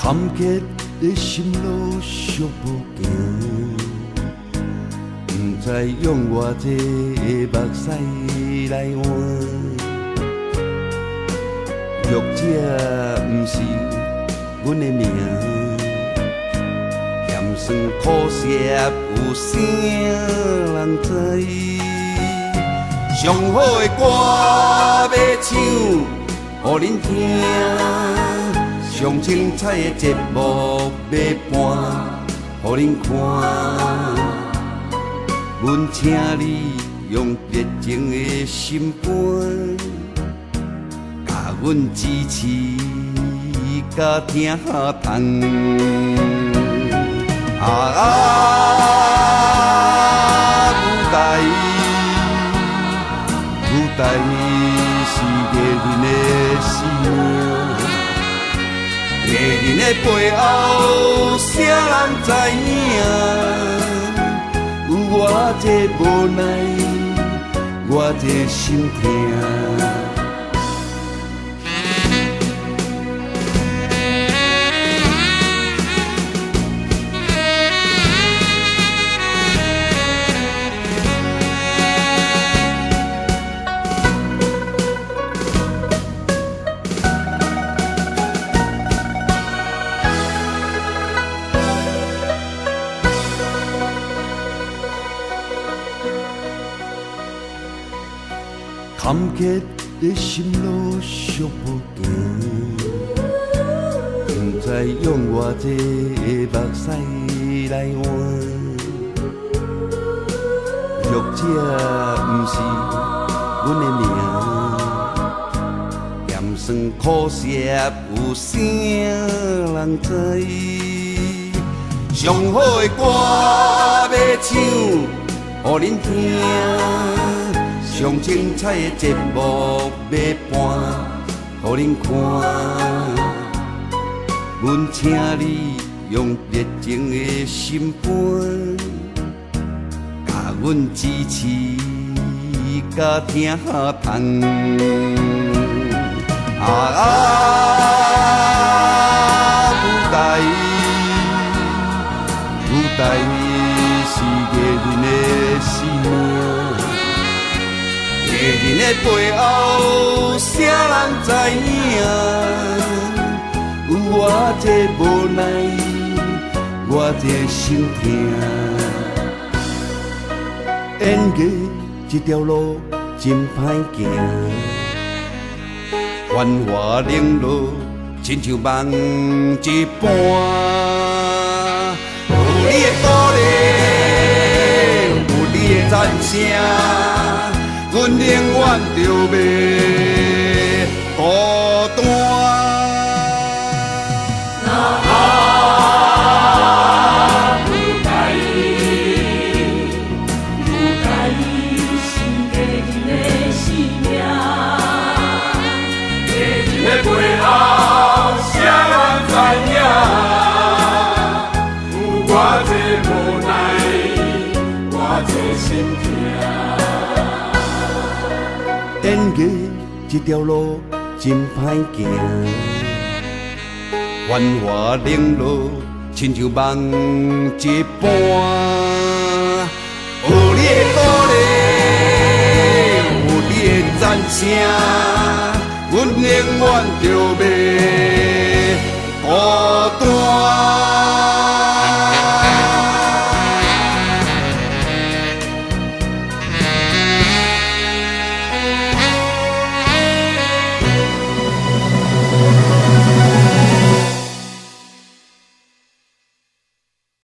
坎坷的心路寂无行，不知用偌济目屎来换。弱者不是阮的命，咸酸苦涩有啥人知？上好的歌要唱，予恁听。上精彩的节目要播，予恁看。阮请你用热情的心肝，甲阮支持，甲听筒。舞台，舞台是艺人的生命。艺人的背后，啥人知影？有我这无奈，我这心痛。坎坷的心路寂无行，不知用偌济目屎来换。弱者不是阮的命，咸酸苦涩有啥人知？上好的歌要唱，予恁听。上精彩的节目要播，予恁看。阮请你用热情的心肝，甲阮支持，甲听筒。舞台，舞台是艺人的生命。艺人的背后，啥人知影？有我这无奈，我这心痛。演艺这条路真歹行，繁华冷落，亲像梦一般。有你的鼓励，有你的赞声。阮永远着袂孤单。舞台，舞台是艺人的生命，艺人的背后，啥人知影？有我这无奈，我这心痛。演艺这条路真歹行，繁华冷落，亲像梦一般。有你的鼓励，有你的赞声，阮永远着袂孤单。